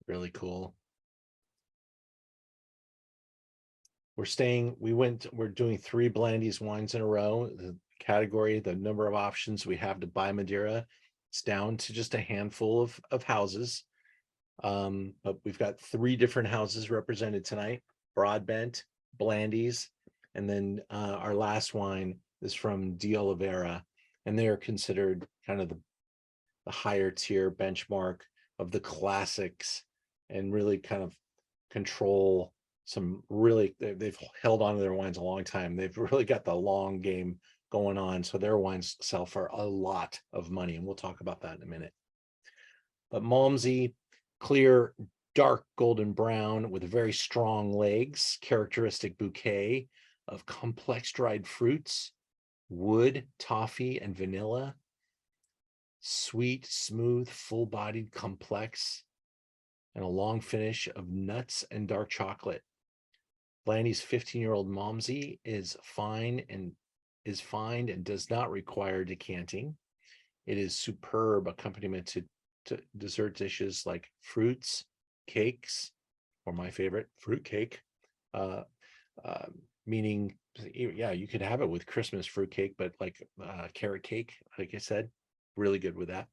Really cool. We're doing 3 Blandies wines in a row. The category, the number of options we have to buy Madeira, it's down to just a handful of houses. But we've got 3 different houses represented tonight: Broadbent, Blandies. And then our last wine is from De Oliveira, and they are considered kind of the higher tier benchmark of the classics, and really kind of control some really, they've held on to their wines a long time. They've really got the long game going on. So their wines sell for a lot of money. And we'll talk about that in a minute. But Malmsey, clear, dark golden brown with very strong legs, characteristic bouquet of complex dried fruits, wood, toffee, and vanilla. Sweet, smooth, full-bodied, complex, and a long finish of nuts and dark chocolate. Blandy's 15-year-old Malmsey is fine and does not require decanting. It is superb accompaniment to dessert dishes like fruits, cakes, or my favorite, fruit cake. Meaning, yeah, you could have it with Christmas fruit cake, but like carrot cake, like I said, really good with that.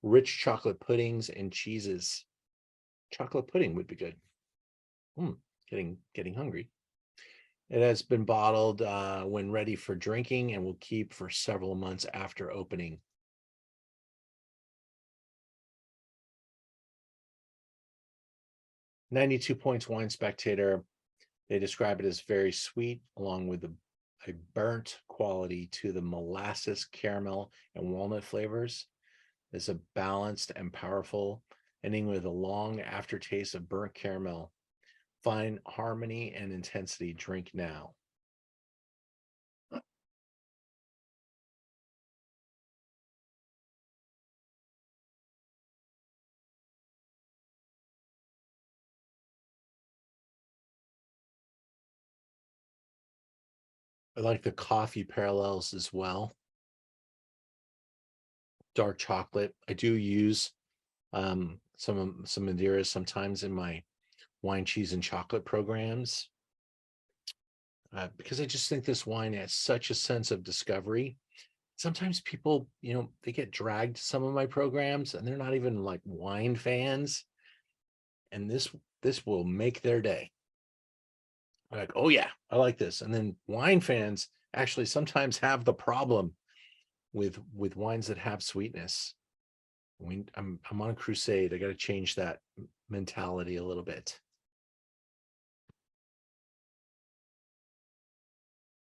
Rich chocolate puddings and cheeses. Chocolate pudding would be good. Getting hungry. It has been bottled when ready for drinking and will keep for several months after opening. "92 Points Wine Spectator." They describe it as very sweet, along with a burnt quality to the molasses, caramel, and walnut flavors. It's a balanced and powerful, ending with a long aftertaste of burnt caramel. Fine harmony and intensity. Drink now. I like the coffee parallels as well. Dark chocolate. I do use some Madeiras sometimes in my wine, cheese, and chocolate programs, because I just think this wine has such a sense of discovery. Sometimes people, they get dragged to some of my programs and they're not even like wine fans, and this will make their day. Like, oh yeah, I like this. And then wine fans actually sometimes have the problem with wines that have sweetness. I'm on a crusade. I got to change that mentality a little bit.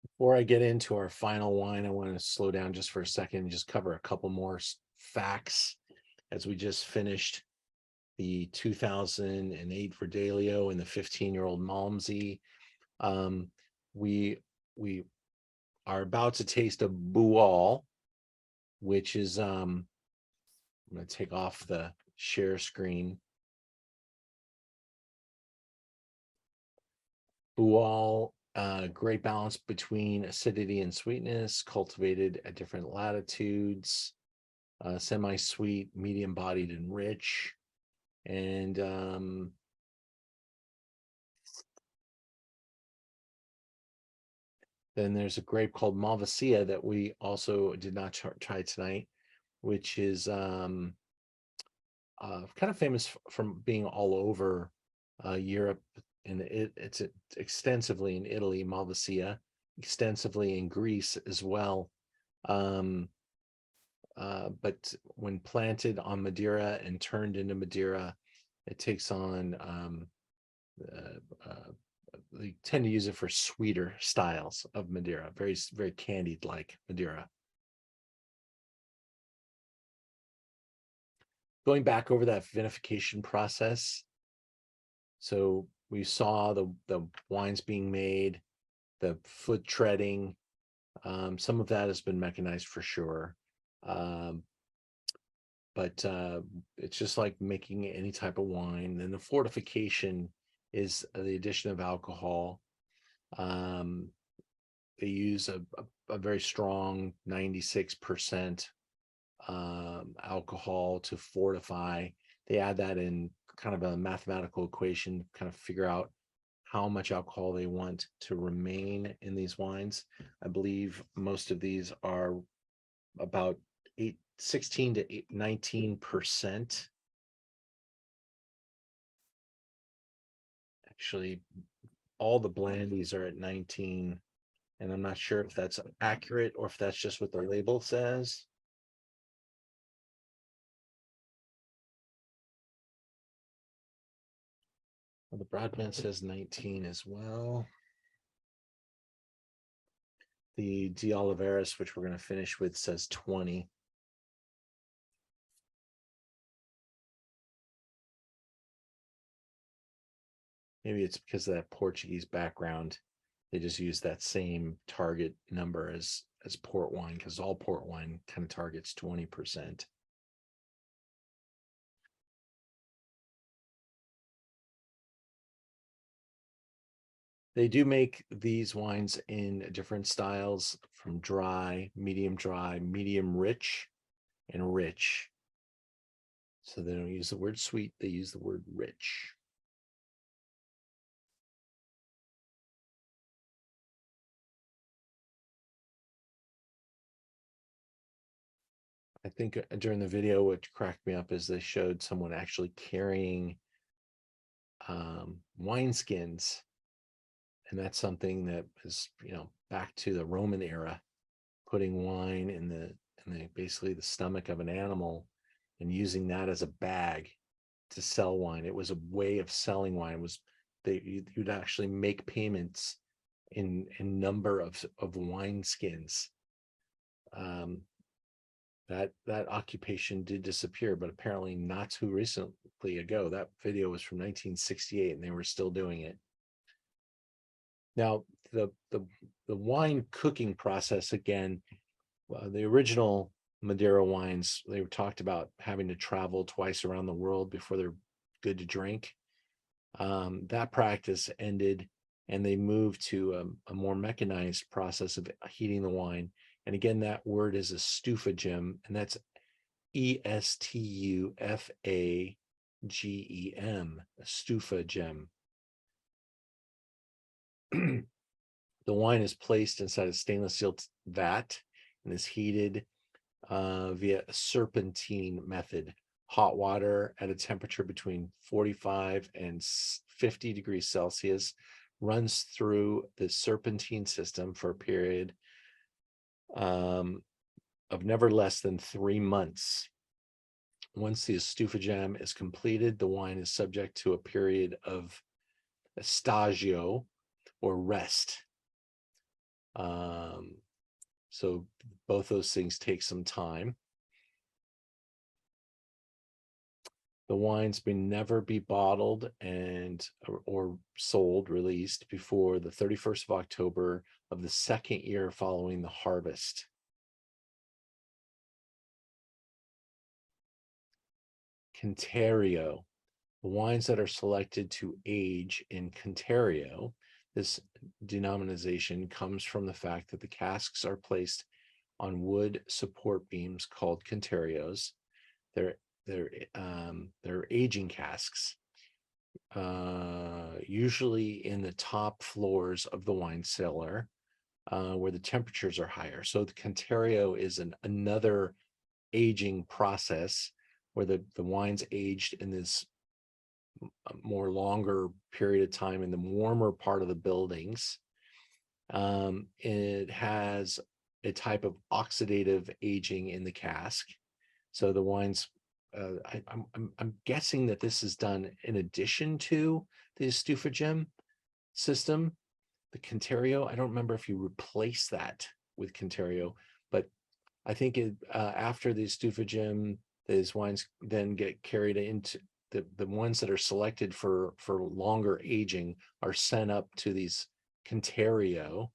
Before I get into our final wine, I want to slow down just for a second and just cover a couple more facts, as we just finished the 2008 Verdelho and the 15-year-old Malmsey. We are about to taste a Bual, which is I'm going to take off the share screen. Bual, great balance between acidity and sweetness, cultivated at different latitudes, semi-sweet, medium-bodied, and rich. And then there's a grape called Malvasia that we also did not try tonight, which is kind of famous from being all over Europe, and it's extensively in Italy, Malvasia, extensively in Greece as well. But when planted on Madeira and turned into Madeira, it takes on they tend to use it for sweeter styles of Madeira, very, very candied like Madeira. Going back over that vinification process. So we saw the wines being made, the foot treading. Some of that has been mechanized for sure. But it's just like making any type of wine. And the fortification is the addition of alcohol. They use a very strong 96% alcohol to fortify. They add that in kind of a mathematical equation, kind of figure out how much alcohol they want to remain in these wines. I believe most of these are about 16 to 19%. Actually, all the blandies are at 19. And I'm not sure if that's accurate or if that's just what the label says. Well, the Broadband says 19 as well. The De Oliveris, which we're going to finish with, says 20. Maybe it's because of that Portuguese background. They just use that same target number as port wine, because all port wine kind of targets 20%. They do make these wines in different styles, from dry, medium rich, and rich. So they don't use the word sweet, they use the word rich. I think during the video, what cracked me up is they showed someone actually carrying wine skins. And that's something that is, back to the Roman era, putting wine in the basically the stomach of an animal and using that as a bag to sell wine. It was a way of selling wine. It was you'd actually make payments in number of wine skins. That occupation did disappear, but apparently not too recently ago. That video was from 1968 and they were still doing it. Now, the wine cooking process, again, the original Madeira wines, they were talked about having to travel twice around the world before they're good to drink. That practice ended and they moved to a more mechanized process of heating the wine. And again, that word is estufagem, and that's estufagem, estufagem. The wine is placed inside a stainless steel vat and is heated via a serpentine method. Hot water at a temperature between 45 and 50 degrees Celsius runs through the serpentine system for a period of never less than 3 months. Once the estufagem is completed, the wine is subject to a period of stagio or rest. So both those things take some time. The wines may never be bottled or sold, released before the 31st of October of the second year following the harvest. Contereo. The wines that are selected to age in Contereo, this denomination comes from the fact that the casks are placed on wood support beams called conterios. They're aging casks, usually in the top floors of the wine cellar, where the temperatures are higher. So the conterio is another aging process where the wine's aged in this more longer period of time in the warmer part of the buildings. It has a type of oxidative aging in the cask. So the wines, I'm guessing that this is done in addition to the estufagem system. The Contereo, I don't remember if you replace that with Contereo, but I think after the estufagem, these wines then get carried into the ones that are selected for longer aging are sent up to these Contereo,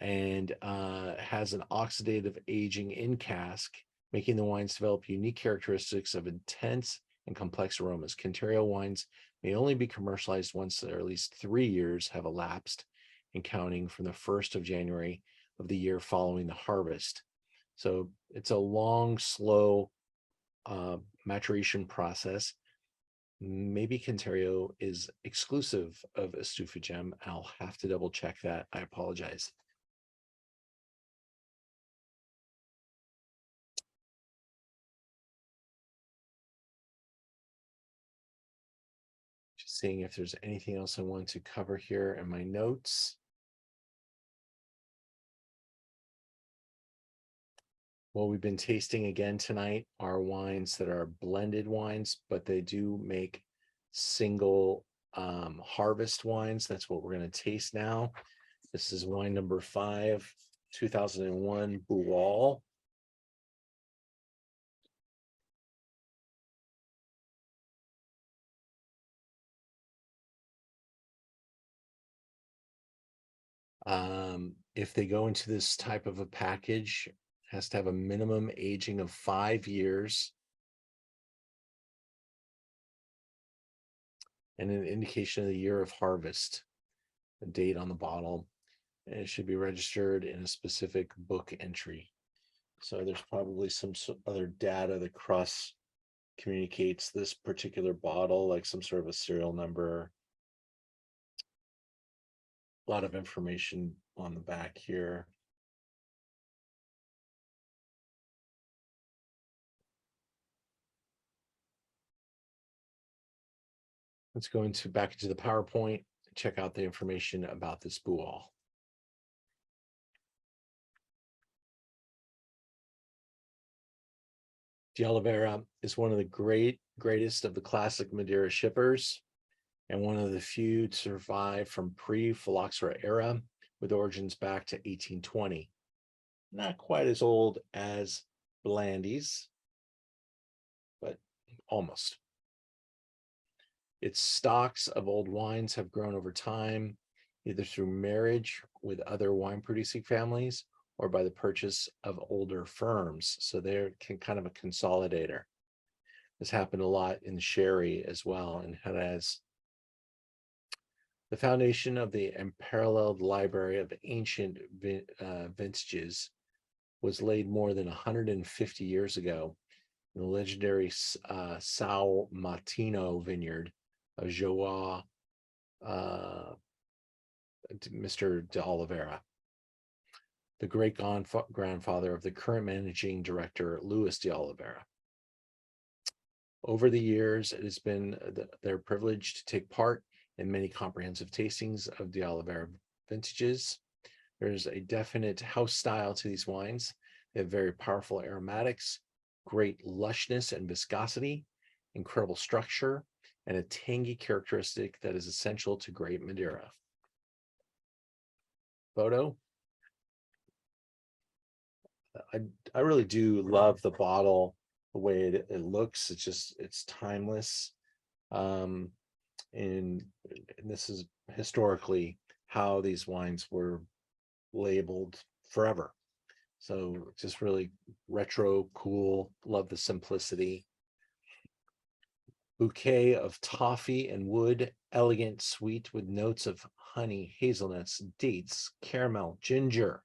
and has an oxidative aging in cask, making the wines develop unique characteristics of intense and complex aromas. Contereo wines may only be commercialized once at least 3 years have elapsed, and counting from the 1st of January of the year following the harvest. So it's a long, slow maturation process. Maybe Contereo is exclusive of estufagem. I'll have to double check that. I apologize. Just Seeing if there's anything else I want to cover here in my notes. What we've been tasting again tonight are wines that are blended wines, but they do make single harvest wines. That's what we're going to taste now. This is wine number 5, 2001 Bual. If they go into this type of a package, it has to have a minimum aging of 5 years and an indication of the year of harvest, a date on the bottle, and it should be registered in a specific book entry. So there's probably some other data that cross communicates this particular bottle, like some sort of a serial number. A lot of information on the back here. Let's go back into the PowerPoint and check out the information about this Bual. De Oliveira is one of the greatest of the classic Madeira shippers, and one of the few to survive from pre-phylloxera era, with origins back to 1820. Not quite as old as Blandy's, but almost. Its stocks of old wines have grown over time, either through marriage with other wine-producing families or by the purchase of older firms. So they're kind of a consolidator. This happened a lot in sherry as well, and it has the foundation of the unparalleled library of ancient vintages was laid more than 150 years ago in the legendary São Martinho vineyard of João Mr. de Oliveira, the great grandfather of the current managing director, Luis de Oliveira. Over the years, it has been their privilege to take part in many comprehensive tastings of de Oliveira vintages. There's a definite house style to these wines. They have very powerful aromatics, great lushness and viscosity, incredible structure, and a tangy characteristic that is essential to great Madeira. Photo. I really do love the bottle, the way it looks. It's timeless. And this is historically how these wines were labeled forever. So just really retro, cool, love the simplicity. Bouquet of toffee and wood, elegant, sweet with notes of honey, hazelnuts, dates, caramel, ginger,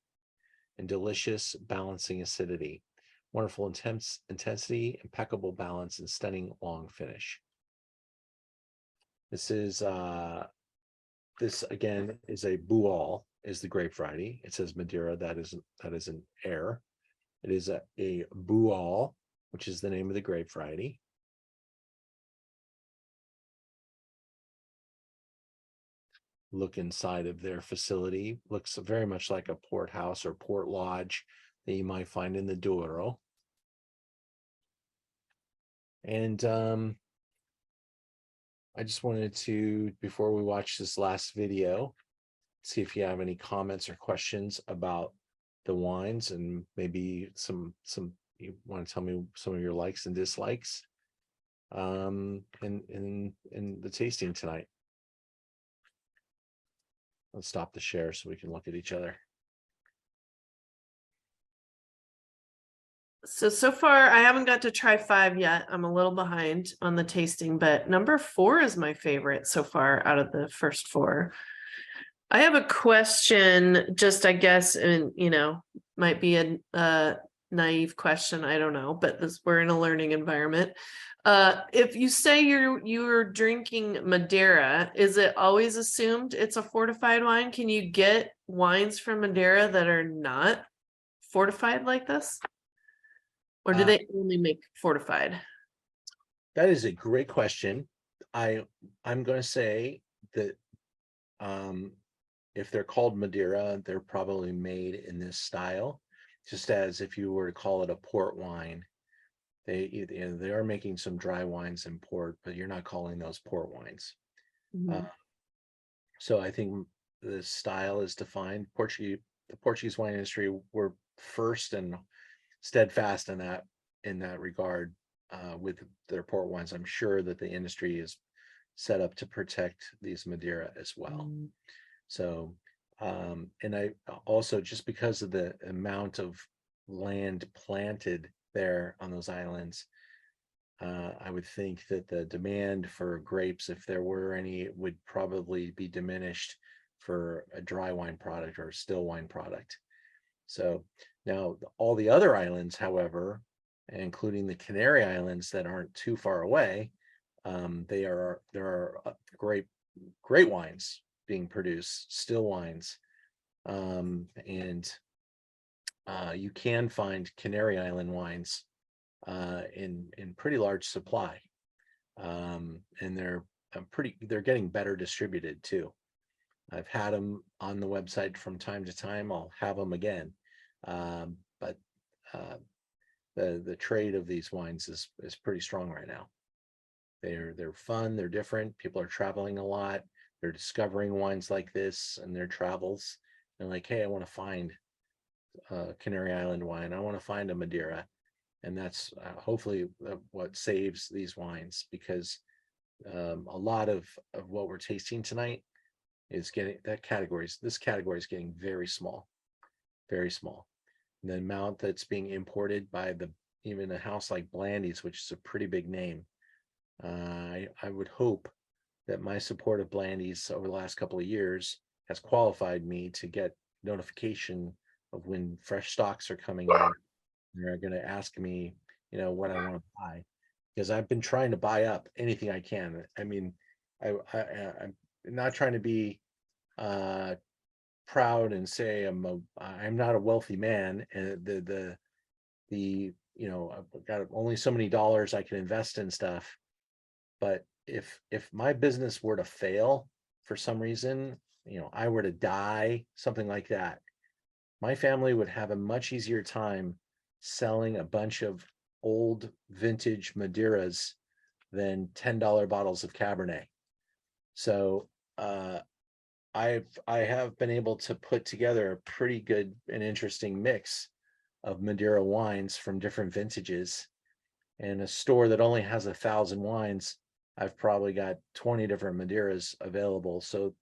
and delicious balancing acidity. Wonderful intensity, impeccable balance, and stunning long finish. This is this again is a Bual, is the grape variety. It says Madeira, that is an error. It is a Bual, which is the name of the grape variety. Look inside of their facility. Looks very much like a port house or port lodge that you might find in the Douro. And I just wanted to, before we watch this last video, see if you have any comments or questions about the wines, and maybe some you want to tell me some of your likes and dislikes in the tasting tonight. Let's stop the share so we can look at each other. So far, I haven't got to try 5 yet. I'm a little behind on the tasting, but number 4 is my favorite so far out of the first 4. I have a question, just I guess, and might be a naive question. I don't know, but we're in a learning environment. If you say you're drinking Madeira, is it always assumed it's a fortified wine? Can you get wines from Madeira that are not fortified like this? Or do they only make fortified? That is a great question. I'm going to say that if they're called Madeira, they're probably made in this style, just as if you were to call it a port wine. They are making some dry wines in port, but you're not calling those port wines. Mhm. So I think the style is defined. The Portuguese wine industry were first and steadfast in that regard with their port wines. I'm sure that the industry is set up to protect these Madeira as well. So, and I also, just because of the amount of land planted there on those islands, I would think that the demand for grapes, if there were any, would probably be diminished for a dry wine product or a still wine product. So now all the other islands, however, including the Canary Islands that aren't too far away, there are great wines being produced, still wines, and you can find Canary Island wines in pretty large supply, and they're getting better distributed too. I've had them on the website from time to time. I'll have them again, but the trade of these wines is pretty strong right now. They're fun, they're different. People are traveling a lot. They're discovering wines like this in their travels. They're like, hey, I want to find Canary Island wine. I want to find a Madeira. And that's hopefully what saves these wines, because a lot of what we're tasting tonight is this category is getting very small, very small. And the amount that's being imported by even a house like Blandy's, which is a pretty big name. I would hope that my support of Blandy's over the last couple of years has qualified me to get notification of when fresh stocks are coming in. They're going to ask me, what I want to buy, because I've been trying to buy up anything I can. I mean, I'm not trying to be proud and say I'm not a wealthy man, and I've got only so many dollars I can invest in stuff. But if my business were to fail for some reason, I were to die, something like that, my family would have a much easier time selling a bunch of old vintage Madeiras than $10 bottles of Cabernet. So I have been able to put together a pretty good and interesting mix of Madeira wines from different vintages. And a store that only has 1,000 wines, I've probably got 20 different Madeiras available. So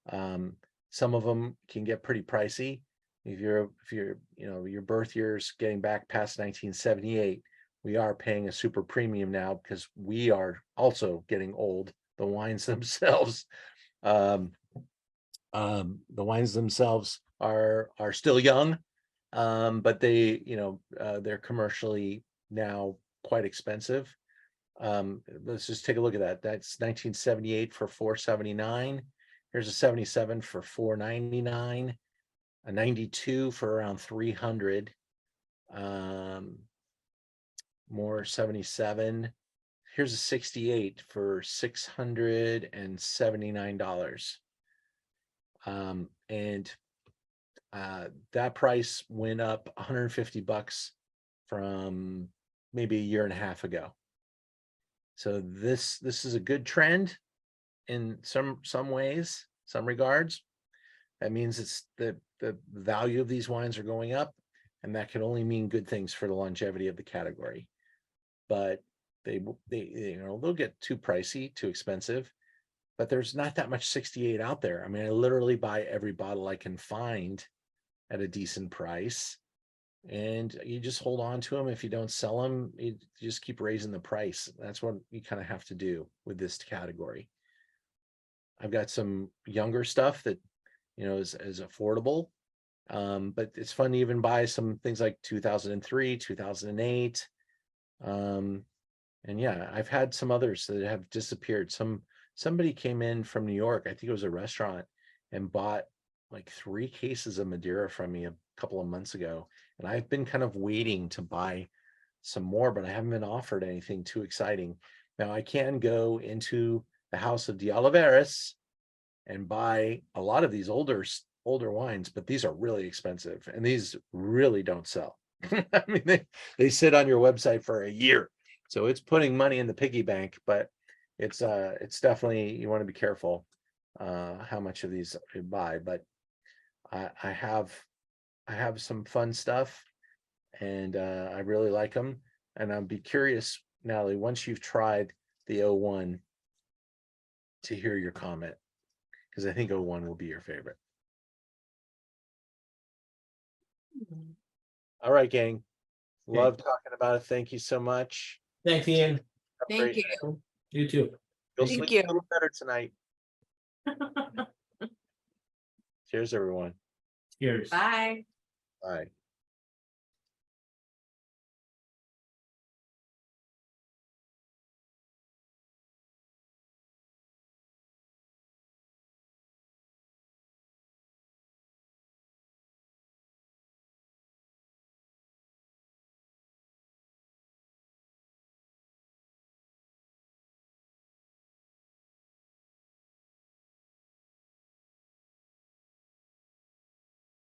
some of them can get pretty pricey. If you're your birth year's getting back past 1978, we are paying a super premium now because we are also getting old. The wines themselves, the wines themselves are still young, but they're commercially now quite expensive. Let's just take a look at that. That's 1978 for $479. Here's a 77 for $499. A 92 for around 300. More 77. Here's a 68 for $679. And that price went up $150 from maybe a year and a half ago. So this is a good trend in some ways, some regards. That means it's the value of these wines are going up, and that can only mean good things for the longevity of the category. But they'll get too pricey, too expensive. But there's not that much 68 out there. I mean, I literally buy every bottle I can find at a decent price, and you just hold on to them. If you don't sell them, you just keep raising the price. That's what you kind of have to do with this category. I've got some younger stuff that is affordable, but it's fun to even buy some things like 2003, 2008, and yeah, I've had some others that have disappeared. Somebody came in from New York, I think it was a restaurant, and bought like 3 cases of Madeira from me a couple of months ago, and I've been kind of waiting to buy some more, but I haven't been offered anything too exciting. Now I can go into the House of de Oliveras and buy a lot of these older wines, but these are really expensive and these really don't sell. I mean, they sit on your website for a year. So it's putting money in the piggy bank, but it's definitely, you want to be careful how much of these you buy. But I have some fun stuff, and I really like them. And I'd be curious, Natalie, once you've tried the 01, to hear your comment, because I think 01 will be your favorite. All right, gang. Love talking about it. Thank you so much. Thanks, Ian. Have a Thank great you. night. You too. You'll Thank sleep you. a little better tonight. Cheers, everyone. Cheers. Bye. Bye.